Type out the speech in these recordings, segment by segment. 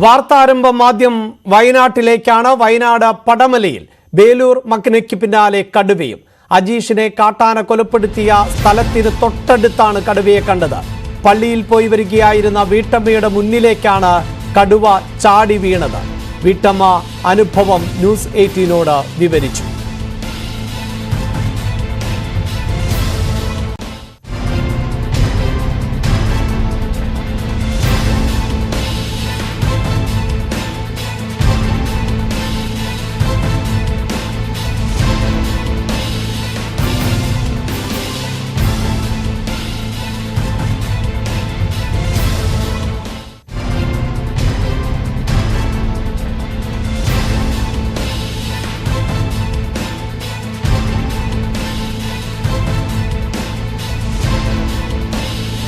വാർത്താരംഭം ആദ്യം വയനാട്ടിലേക്കാണ്. വയനാട് പടമലയിൽ ബേലൂർ മക്കനയ്ക്ക് പിന്നാലെ കടുവയും. അജീഷിനെ കാട്ടാന കൊലപ്പെടുത്തിയ സ്ഥലത്തിന് തൊട്ടടുത്താണ് കടുവയെ കണ്ടത്. പള്ളിയിൽ പോയി വരികയായിരുന്ന വീട്ടമ്മയുടെ മുന്നിലേക്കാണ് കടുവ ചാടി വീണത്. വീട്ടമ്മ അനുഭവം ന്യൂസ് 18നോട് വിവരിച്ചു.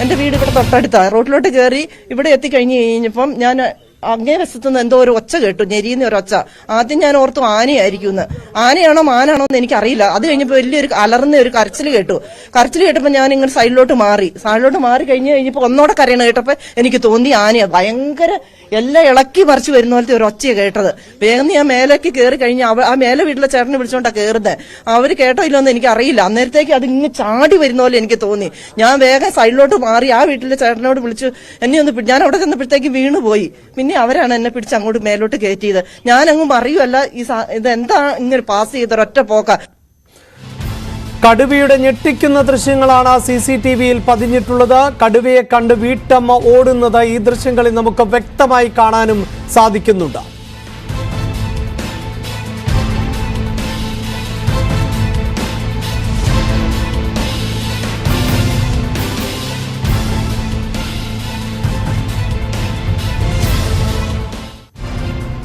എന്റെ വീട് ഇവിടെ തൊട്ടടുത്താണ്. റോഡിലോട്ട് കയറി ഇവിടെ എത്തിക്കഴിഞ്ഞ് കഴിഞ്ഞപ്പം ഞാൻ അങ്ങേ വശത്തുനിന്ന് എന്തോ ഒരു ഒച്ച കേട്ടു, ഞെരിയുന്ന ഒരു ഒച്ച. ആദ്യം ഞാൻ ഓർത്തു ആനയായിരിക്കും. ആനയാണോ മാനാണോ എന്ന് എനിക്കറിയില്ല. അത് കഴിഞ്ഞപ്പോൾ വലിയൊരു അലർന്ന ഒരു കരച്ചിൽ കേട്ടു. കരച്ചിൽ കേട്ടപ്പോൾ ഞാൻ ഇങ്ങനെ സൈഡിലോട്ട് മാറി കഴിഞ്ഞപ്പോൾ ഒന്നോടെ കരയണ കേട്ടപ്പോൾ എനിക്ക് തോന്നി ആനയാ. ഭയങ്കര എല്ലാം ഇളക്കി മറിച്ച് വരുന്ന പോലത്തെ ഒരു ഒച്ചയാണ് കേട്ടത്. വേഗം ഞാൻ മേലേക്ക് കയറി കഴിഞ്ഞ് ആ മേലെ വീട്ടിലെ ചേട്ടനെ വിളിച്ചോണ്ടാ കയറുന്നത്. അവര് കേട്ടോ ഇല്ലോന്ന് എനിക്ക് അറിയില്ല. അന്നേരത്തേക്ക് അത് ഇങ്ങനെ ചാടി വരുന്ന പോലെ എനിക്ക് തോന്നി. ഞാൻ വേഗം സൈഡിലോട്ട് മാറി ആ വീട്ടിലെ ചേട്ടനോട് വിളിച്ചു എന്നെ ഒന്ന് ഞാൻ അവിടെ ചെന്നപ്പോഴത്തേക്ക് വീണുപോയി. പിന്നെ അവരാണ് എന്നെ പിടിച്ച് അങ്ങോട്ട് മേലോട്ട് കയറ്റിയത്. ഞാനങ്ങും അറിയുമല്ല ഇതെന്താ ഇങ്ങനെ പാസ് ചെയ്തൊരൊറ്റ പോക്ക. കടുവയുടെ ഞെട്ടിക്കുന്ന ദൃശ്യങ്ങളാണ് CCTVയിൽ പതിഞ്ഞിട്ടുള്ളത്. കടുവയെ കണ്ട് വീട്ടമ്മ ഓടുന്നത് ഈ ദൃശ്യങ്ങളിൽ നമുക്ക് വ്യക്തമായി കാണാനും സാധിക്കുന്നുണ്ട്.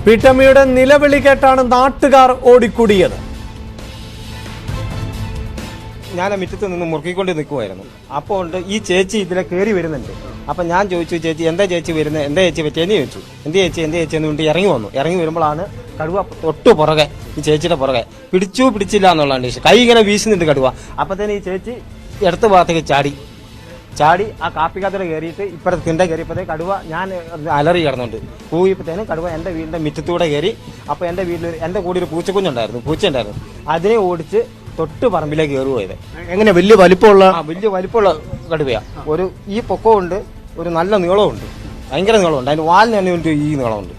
വീട്ടമ്മയുടെ നിലവിളി കേട്ടാണ് നാട്ടുകാർ ഓടിക്കൂടിയത്. ഞാൻ മുറ്റത്ത് നിന്ന് മുറുക്കിക്കൊണ്ട് നിൽക്കുമായിരുന്നു. അപ്പോൾ ഉണ്ട് ഈ ചേച്ചി ഇതിലെ കയറി വരുന്നുണ്ട്. അപ്പം ഞാൻ ചോദിച്ചു, ചേച്ചി എന്താ ചേച്ചി വരുന്നത്, എന്താ ചേച്ചി പറ്റിയെന്ന് ചോദിച്ചു. എന്ത് ചേച്ചി എന്ന് കൊണ്ട് ഇറങ്ങി വന്നു. ഇറങ്ങി വരുമ്പോഴാണ് കടുവ തൊട്ട് പുറകെ, ഈ ചേച്ചിയുടെ പുറകെ പിടിച്ചില്ല എന്നുള്ളതാണ്. കൈ ഇങ്ങനെ വീശുന്നുണ്ട് കടുവ. അപ്പത്തേന് ഈ ചേച്ചി ഇടത്ത ഭാഗത്തേക്ക് ചാടി ആ കാപ്പിക്കകത്തോടെ കയറിയിട്ട് ഇപ്പുറത്തെ തിണ്ട കയറിയപ്പോഴത്തേ കടുവ ഞാൻ അലറി കിടന്നുണ്ട്. പോയപ്പോഴത്തേനും കടുവ എൻ്റെ വീടിൻ്റെ മുറ്റത്തൂടെ കയറി. അപ്പോൾ എൻ്റെ വീട്ടിൽ എൻ്റെ കൂടെ ഒരു പൂച്ചയുണ്ടായിരുന്നു. അതിനെ ഓടിച്ച് തൊട്ട് പറമ്പിലേക്ക് കയറി പോയത്. എങ്ങനെ വലിയ വലിപ്പമുള്ള കടുവയാ. ഈ പൊക്കമുണ്ട്, ഒരു നല്ല നീളമുണ്ട്, ഭയങ്കര നീളമുണ്ട്. അതിന് വാലിന് തന്നെ ഈ നീളമുണ്ട്.